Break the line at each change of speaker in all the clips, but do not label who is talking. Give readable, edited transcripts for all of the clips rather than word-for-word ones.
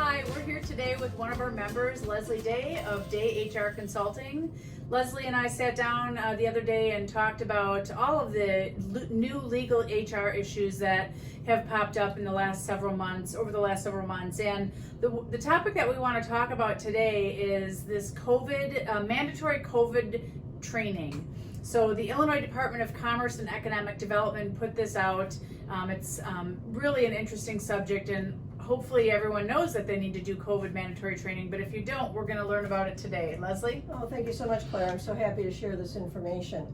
Hi, we're here today with one of our members, Leslie Day of Day HR Consulting. Leslie and I sat down the other day and talked about all of the new legal HR issues that have popped up in the last several months, And the topic that we want to talk about today is this mandatory COVID training. So the Illinois Department of Commerce and Economic Development put this out. It's really an interesting subject, and hopefully everyone knows that they need to do COVID mandatory training, but if you don't, we're going to learn about it today. Leslie?
Oh, thank you so much, Claire. I'm so happy to share this information.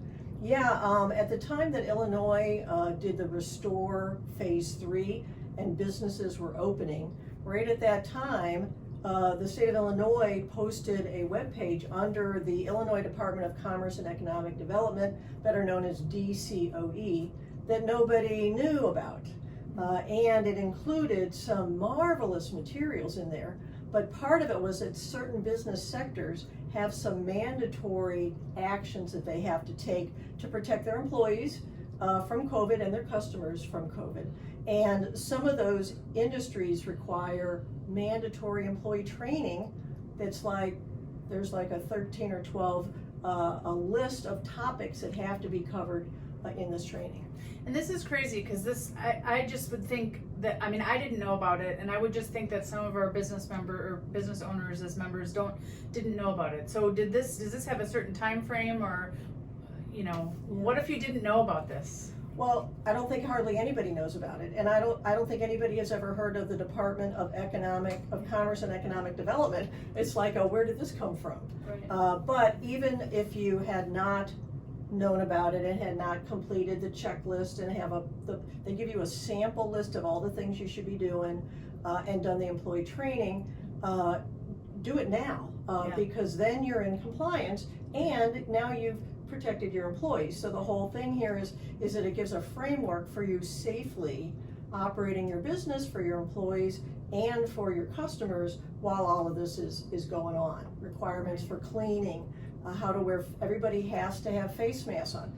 Yeah, at the time that Illinois did the Restore Phase 3 and businesses were opening, right at that time, the state of Illinois posted a webpage under the Illinois Department of Commerce and Economic Development, better known as DCOE, that nobody knew about. And it included some marvelous materials in there, but part of it was that certain business sectors have some mandatory actions that they have to take to protect their employees from COVID and their customers from COVID. And some of those industries require mandatory employee training that's like, there's like a 13 or 12 a list of topics that have to be covered in this training.
And this is crazy because I just would think that, I didn't know about it, and I would just think that some of our business owners as members didn't know about it. So does this have a certain time frame, or, what if you didn't know about this?
Well, I don't think hardly anybody knows about it, and I don't think anybody has ever heard of the Department of Commerce and Economic Development. It's like, where did this come from? Right. But even if you had not known about it and had not completed the checklist and they give you a sample list of all the things you should be doing and done the employee training, do it now because then you're in compliance and now you've protected your employees. So the whole thing here is that it gives a framework for you safely operating your business for your employees and for your customers while all of this is going on. Requirements for cleaning, how to wear, everybody has to have face masks on,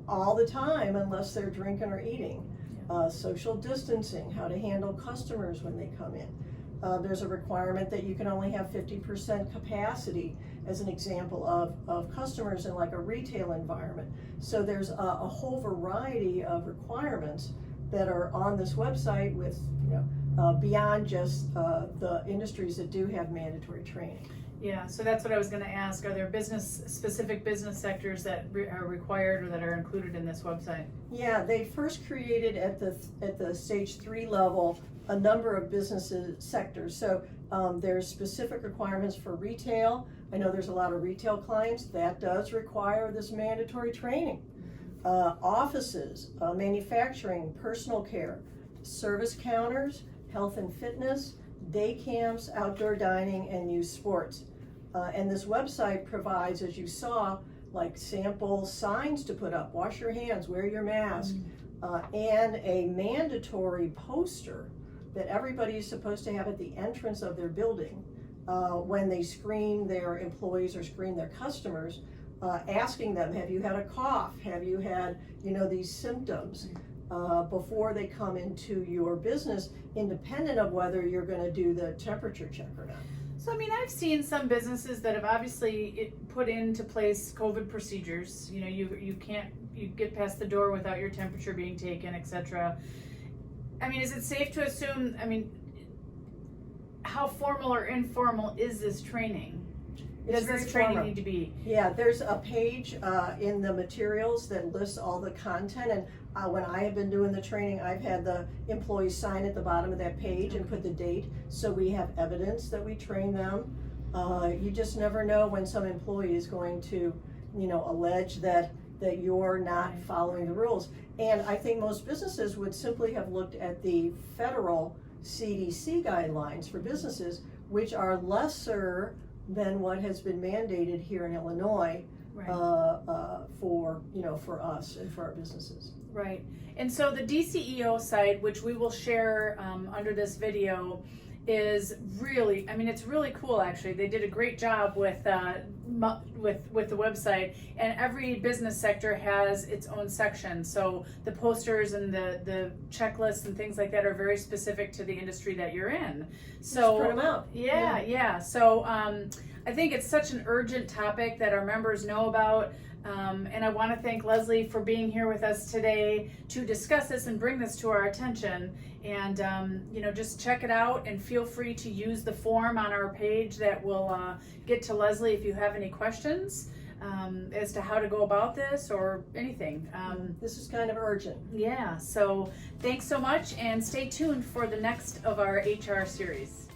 all the time unless they're drinking or eating. Social distancing, how to handle customers when they come in. There's a requirement that you can only have 50% capacity as an example of customers in like a retail environment. So there's a whole variety of requirements that are on this website with, beyond just the industries that do have mandatory training.
Yeah, so that's what I was going to ask. Are there specific business sectors that are required or that are included in this website? Yeah,
they first created at the stage 3 level a number of sectors. So there's specific requirements for retail. I know there's a lot of retail clients that does require this mandatory training. Offices, manufacturing, personal care, service counters, health and fitness, day camps, outdoor dining, and youth sports. And this website provides, as you saw, like sample signs to put up, wash your hands, wear your mask, and a mandatory poster that everybody is supposed to have at the entrance of their building when they screen their employees or screen their customers, asking them, have you had a cough? Have you had, these symptoms? Before they come into your business, independent of whether you're going to do the temperature check or not.
So, I've seen some businesses that have obviously put into place COVID procedures. You get past the door without your temperature being taken, etc. Is it safe to assume, how formal or informal is this training? Does this training need to be?
Yeah, there's a page in the materials that lists all the content, and when I have been doing the training, I've had the employees sign at the bottom of that page and put the date, so we have evidence that we train them. You just never know when some employee is going to, allege that you're not following the rules. And I think most businesses would simply have looked at the federal CDC guidelines for businesses, which are lesser than what has been mandated here in Illinois, for us and for our businesses.
Right. And so the DCEO site, which we will share under this video, is really, I mean, it's really cool actually. They did a great job with the website, and every business sector has its own section. So the posters and the checklists and things like that are very specific to the industry that you're in. So
just print them out.
Yeah. So I think it's such an urgent topic that our members know about. And I want to thank Leslie for being here with us today to discuss this and bring this to our attention. And just check it out, and feel free to use the form on our page that will get to Leslie if you have any questions as to how to go about this or anything.
This is kind of urgent.
Yeah, so thanks so much, and stay tuned for the next of our HR series.